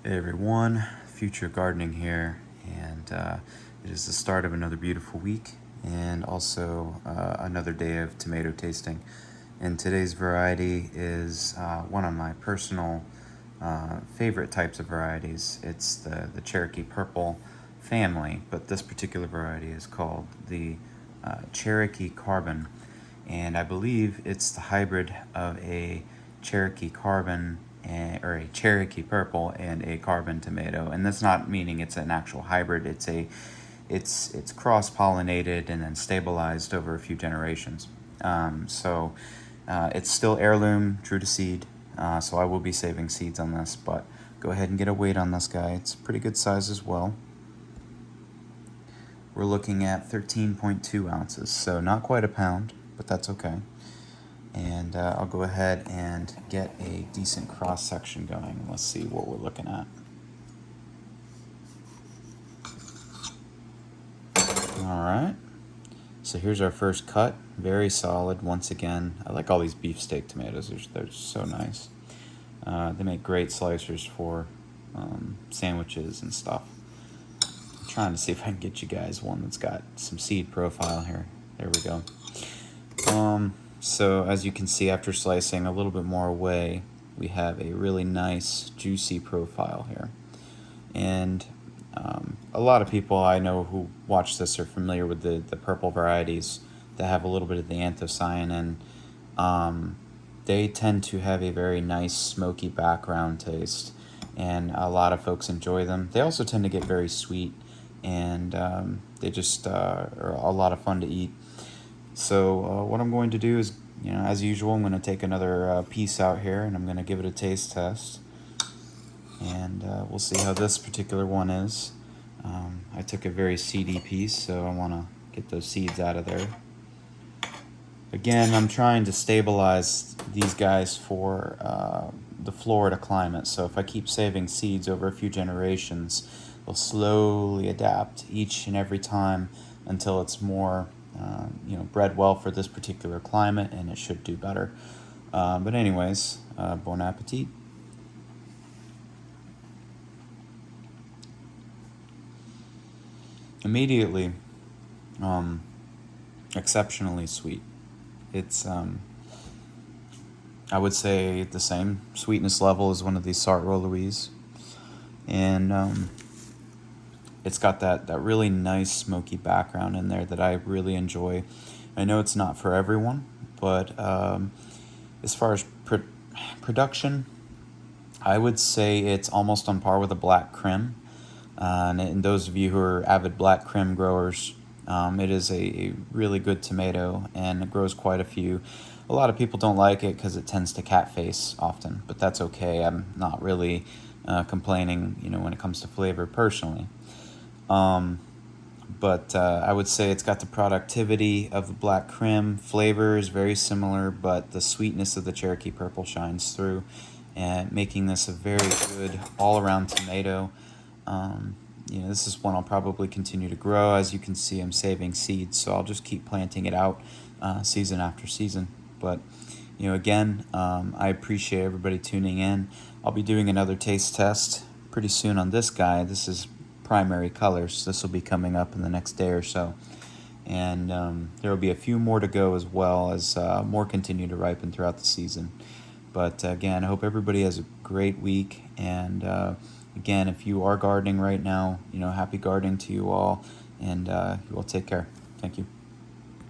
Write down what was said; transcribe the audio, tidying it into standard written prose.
Hey everyone, Future Gardening here, and it is the start of another beautiful week and also another day of tomato tasting. And today's variety is one of my personal favorite types of varieties. It's the Cherokee Purple family, but this particular variety is called the Cherokee Carbon, and I believe it's the hybrid of a Cherokee Carbon or a Cherokee Purple and a Carbon tomato. And that's not meaning it's an actual hybrid. It's cross-pollinated and then stabilized over a few generations. It's still heirloom, true to seed. So I will be saving seeds on this, but go ahead and get a weight on this guy. It's pretty good size as well. We're looking at 13.2 ounces, so not quite a pound, but that's okay. And I'll go ahead and get a decent cross section going. Let's see what we're looking at. All right, so here's our first cut. Very solid once again. I like all these beefsteak tomatoes. They're so nice. They make great slicers for sandwiches and stuff. I'm trying to see if I can get you guys one that's got some seed profile here. There we go. So as you can see, after slicing a little bit more away, we have a really nice juicy profile here. And a lot of people I know who watch this are familiar with the purple varieties that have a little bit of the anthocyanin. They tend to have a very nice smoky background taste, and a lot of folks enjoy them. They also tend to get very sweet, and they just are a lot of fun to eat. So what I'm going to do is, as usual, I'm going to take another piece out here and I'm going to give it a taste test. And we'll see how this particular one is. I took a very seedy piece, so I want to get those seeds out of there. Again, I'm trying to stabilize these guys for the Florida climate. So if I keep saving seeds over a few generations, they'll slowly adapt each and every time until it's more bred well for this particular climate, and it should do better. But anyways, bon appetit. Immediately, exceptionally sweet. It's I would say the same sweetness level as one of these Sartre Louise, and it's got that really nice smoky background in there that I really enjoy. I know it's not for everyone, but as far as production, I would say it's almost on par with a black Krim. And those of you who are avid black Krim growers, it is a really good tomato, and it grows quite a few. A lot of people don't like it because it tends to cat face often, but that's okay. I'm not really complaining, when it comes to flavor personally. But I would say it's got the productivity of the black Krim. Flavor is very similar, but the sweetness of the Cherokee Purple shines through, and making this a very good all-around tomato. This is one I'll probably continue to grow. As you can see, I'm saving seeds, so I'll just keep planting it out season after season. But again, I appreciate everybody tuning in. I'll be doing another taste test pretty soon on this guy. This is primary colors. This will be coming up in the next day or so, and there will be a few more to go, as well as more continue to ripen throughout the season. But again, I hope everybody has a great week, and again, if you are gardening right now, happy gardening to you all, and you all take care. Thank you.